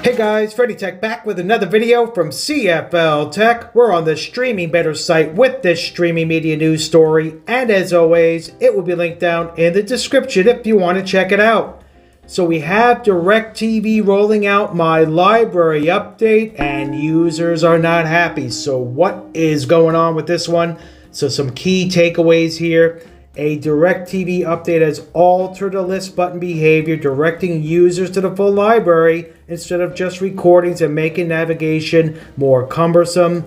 Hey guys, CFL-TECH back with another video from CFL-TECH. We're on the Streaming Better site with this streaming media news story, and as always, it will be linked down in the description if you want to check it out. So we have DirecTV rolling out My Library update, and users are not happy. So what is going on with this one? So some key takeaways here. A DirecTV update has altered the list button behavior, directing users to the full library instead of just recordings and making navigation more cumbersome.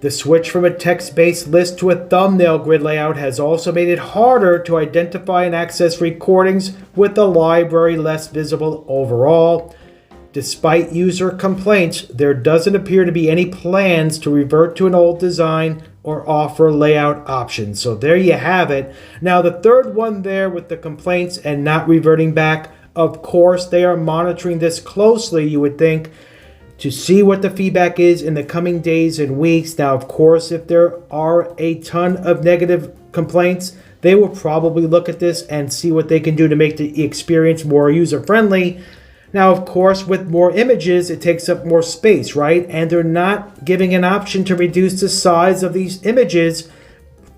The switch from a text-based list to a thumbnail grid layout has also made it harder to identify and access recordings, with the library less visible overall. Despite user complaints, there doesn't appear to be any plans to revert to an old design or offer layout options. So there you have it. Now the third one there with the complaints and not reverting back, of course they are monitoring this closely, you would think, to see what the feedback is in the coming days and weeks. Now of course, if there are a ton of negative complaints, they will probably look at this and see what they can do to make the experience more user-friendly. Now, of course, with more images, it takes up more space, right? And they're not giving an option to reduce the size of these images.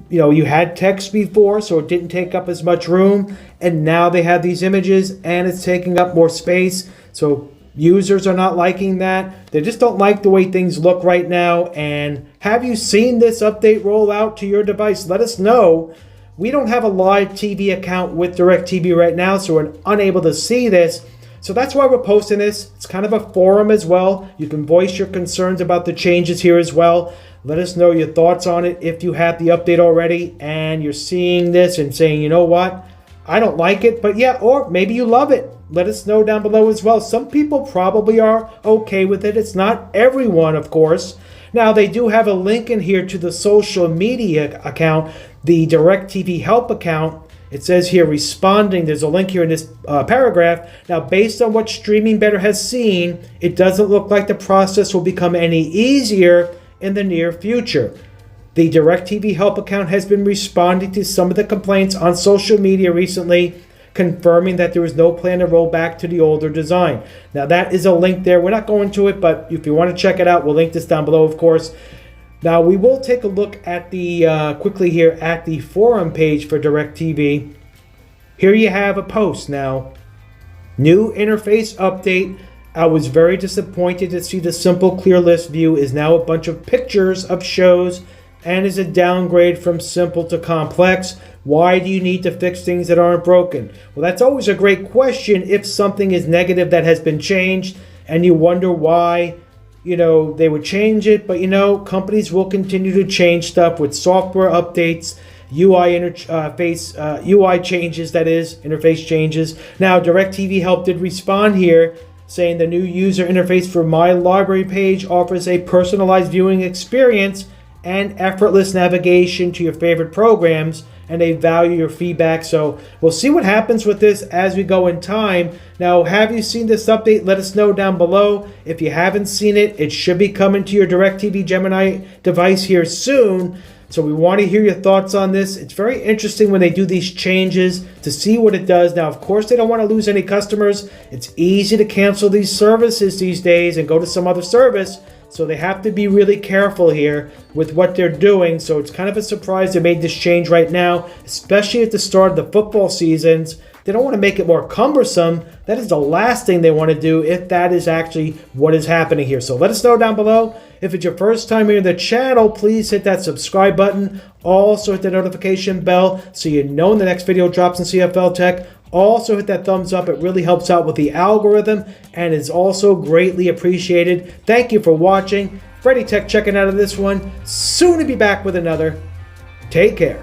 You know, you had text before, so it didn't take up as much room. And now they have these images, and it's taking up more space. So users are not liking that. They just don't like the way things look right now. And have you seen this update roll out to your device? Let us know. We don't have a live TV account with DirecTV right now, so we're unable to see this. So that's why we're posting this. It's kind of a forum as well. You can voice your concerns about the changes here as well. Let us know your thoughts on it if you have the update already and you're seeing this and saying, you know what, I don't like it, but yeah, or maybe you love it. Let us know down below as well. Some people probably are okay with it. It's not everyone, of course. Now, they do have a link in here to the social media account, the DirecTV Help account. It says here, responding, there's a link here in this paragraph. Now, based on what Streaming Better has seen, it doesn't look like the process will become any easier in the near future. The DirecTV Help account has been responding to some of the complaints on social media recently, confirming that there is no plan to roll back to the older design. Now, that is a link there. We're not going to it, but if you want to check it out, we'll link this down below, of course. Now, we will take a look at the, quickly here at the forum page for DirecTV. Here you have a post now. New interface update. I was very disappointed to see the simple clear list view is now a bunch of pictures of shows and is a downgrade from simple to complex. Why do you need to fix things that aren't broken? Well, that's always a great question if something is negative that has been changed and you wonder why. You know, they would change it, but you know, companies will continue to change stuff with software updates, UI changes, that is, interface changes. Now, DirecTV Help did respond here, saying the new user interface for My Library page offers a personalized viewing experience and effortless navigation to your favorite programs, and they value your feedback. So we'll see what happens with this as we go in time. Now, have you seen this update? Let us know down below. If you haven't seen it, it should be coming to your DirecTV Gemini device here soon. So we want to hear your thoughts on this. It's very interesting when they do these changes to see what it does. Now, of course, they don't want to lose any customers. It's easy to cancel these services these days and go to some other service. So they have to be really careful here with what they're doing. So it's kind of a surprise they made this change right now, especially at the start of the football seasons. They don't want to make it more cumbersome. That is the last thing they want to do if that is actually what is happening here. So let us know down below. If it's your first time here in the channel, please hit that subscribe button. Also hit the notification bell so you know when the next video drops in CFL-TECH. Also hit that thumbs up. It really helps out with the algorithm and is also greatly appreciated. Thank you for watching. CFL-TECH checking out of this one. Soon to be back with another. Take care.